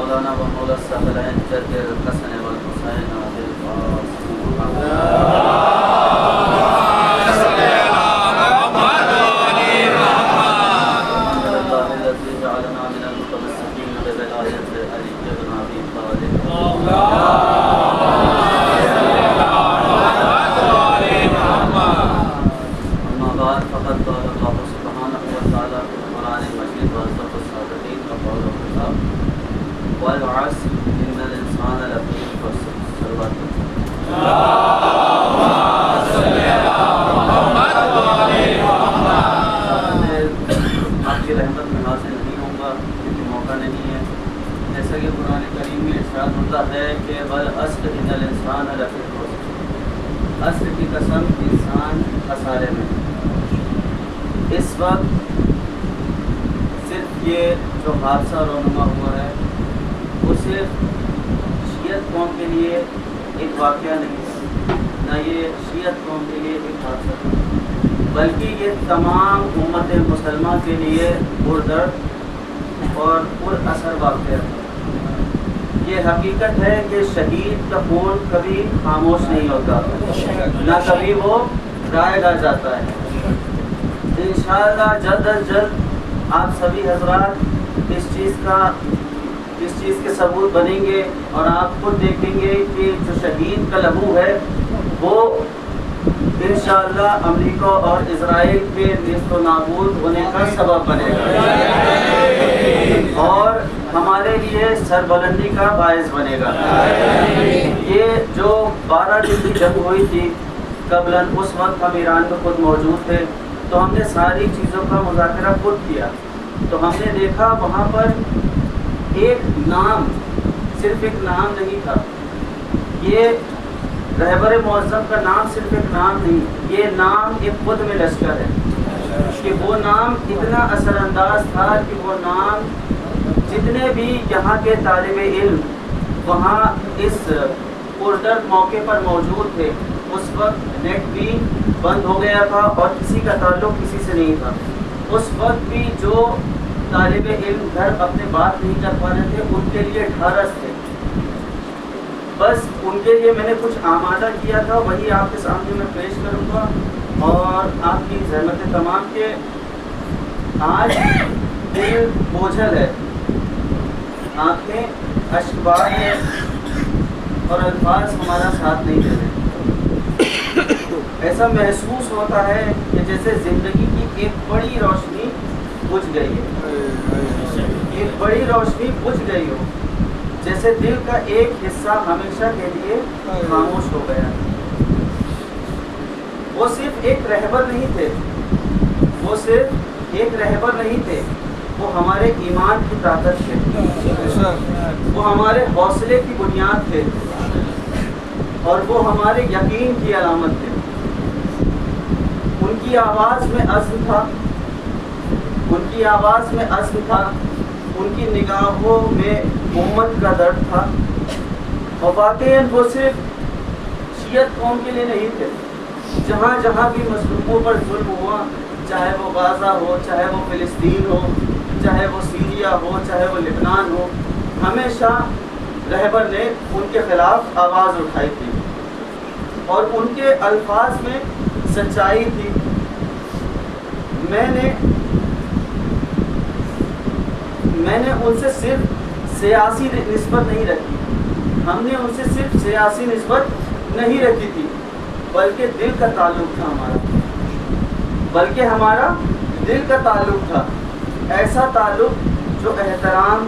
مولانا و مولا الثقلین جد الحسن والحسین ابی القاسم الذي جعلنا من المتمسكين بولایت علی بن ابی طالب فقد قال الله سبحانه وتعالى في القرآن المجيد وأصدق الصادقين وقوله الحق والعصر إن الإنسان لفي خسر صلوات آپ کی رحمت میں حاصل نہیں ہوں گا کیونکہ موقع نہیں ہے. جیسا کہ قرآن کریم میں ارشاد ہوتا ہے کہ والعصر إن الإنسان لفی خسر، عصر کی قسم انسان خسارے میں. اس وقت صرف یہ جو حادثہ رونما ہوا ہے وہ صرف شیعت قوم کے لیے ایک واقعہ نہیں ہے، نہ یہ شیعت قوم کے لیے ایک حادثہ ہے، بلکہ یہ تمام امت مسلمہ کے لیے پردرد اور پر اثر واقعہ ہے. یہ حقیقت ہے کہ شہید کا خون کبھی خاموش نہیں ہوتا، نہ کبھی وہ ضائع رہ جاتا ہے. انشاءاللہ جلد از جلد آپ سبھی حضرات اس چیز کے ثبوت بنیں گے اور آپ خود دیکھیں گے کہ جو شہید کا لہو ہے وہ انشاءاللہ امریکہ اور اسرائیل کے نیست و نابود ہونے کا سبب بنے گا اور ہمارے لیے سربلندی کا باعث بنے گا. یہ جو 12 دن کی جنگ ہوئی تھی قبلاً، اس وقت ہم ایران میں خود موجود تھے، تو ہم نے ساری چیزوں کا مذاکرہ خود کیا. تو ہم نے دیکھا وہاں پر ایک نام، صرف ایک نام نہیں تھا. یہ رہبر معظم کا نام صرف ایک نام نہیں، یہ نام ایک خود میں لشکر ہے کہ وہ نام اتنا اثر انداز تھا کہ وہ نام جتنے بھی یہاں کے طالب علم وہاں اس پردرد موقع پر موجود تھے، اس وقت نیٹ بھی بند ہو گیا تھا اور کسی کا تعلق کسی سے نہیں تھا. اس وقت بھی جو طالب علم گھر اپنے بات نہیں کر پا رہے تھے ان کے لیے ڈھارس تھے. بس ان کے لیے میں نے کچھ آمادہ کیا تھا، وہی آپ کے سامنے میں پیش کروں گا اور آپ کی زحمت تمام کے. آج دل بوجھل ہے، آنکھیں اشکبار ہے اور الفاظ ہمارا ساتھ نہیں دے رہے. ایسا محسوس ہوتا ہے کہ جیسے زندگی کی ایک بڑی روشنی بجھ گئی ہے، ایک بڑی روشنی بجھ گئی ہو، جیسے دل کا ایک حصہ ہمیشہ کے لیے خاموش ہو گیا. وہ صرف ایک رہبر نہیں تھے، وہ صرف ایک رہبر نہیں تھے، وہ ہمارے ایمان کی طاقت تھے، وہ ہمارے حوصلے کی بنیاد تھے اور وہ ہمارے یقین کی علامت تھے. ان کی آواز میں عزم تھا، ان کی آواز میں عزم تھا، ان کی نگاہوں میں امت کا درد تھا. اور واقعاً وہ صرف شیعت قوم کے لیے نہیں تھے. جہاں جہاں بھی مظلوموں پر ظلم ہوا، چاہے وہ غزہ ہو، چاہے وہ فلسطین ہو، چاہے وہ سیریا ہو، چاہے وہ لبنان ہو، ہمیشہ رہبر نے ان کے خلاف آواز اٹھائی تھی اور ان کے الفاظ میں سچائی تھی. میں نے ان سے صرف سیاسی نسبت نہیں رکھی، ہم نے ان سے صرف سیاسی نسبت نہیں رکھی تھی، بلکہ دل کا تعلق تھا ہمارا دل کا تعلق تھا. ایسا تعلق جو احترام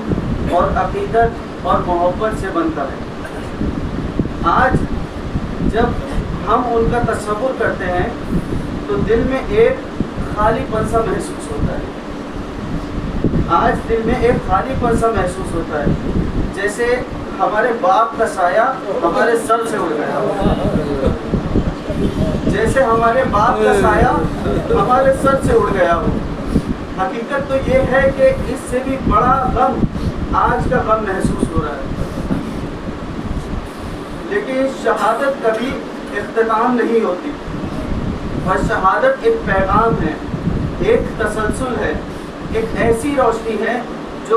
اور عقیدت اور محبت سے بنتا ہے. آج جب ہم ان کا تصور کرتے ہیں تو دل میں ایک خالی پن سا محسوس ہوتا ہے. آج دل میں ایک خالی پن سا محسوس ہوتا ہے، جیسے ہمارے باپ کا سایہ ہمارے سر سے اڑ گیا، جیسے ہمارے باپ کا سایہ ہمارے سر سے اڑ گیا ہو. حقیقت تو یہ ہے کہ اس سے بھی بڑا غم آج کا غم محسوس ہو رہا ہے. لیکن شہادت کبھی اختتام نہیں ہوتی، اور شہادت ایک پیغام ہے، ایک تسلسل ہے، ایک ایسی روشنی ہے جو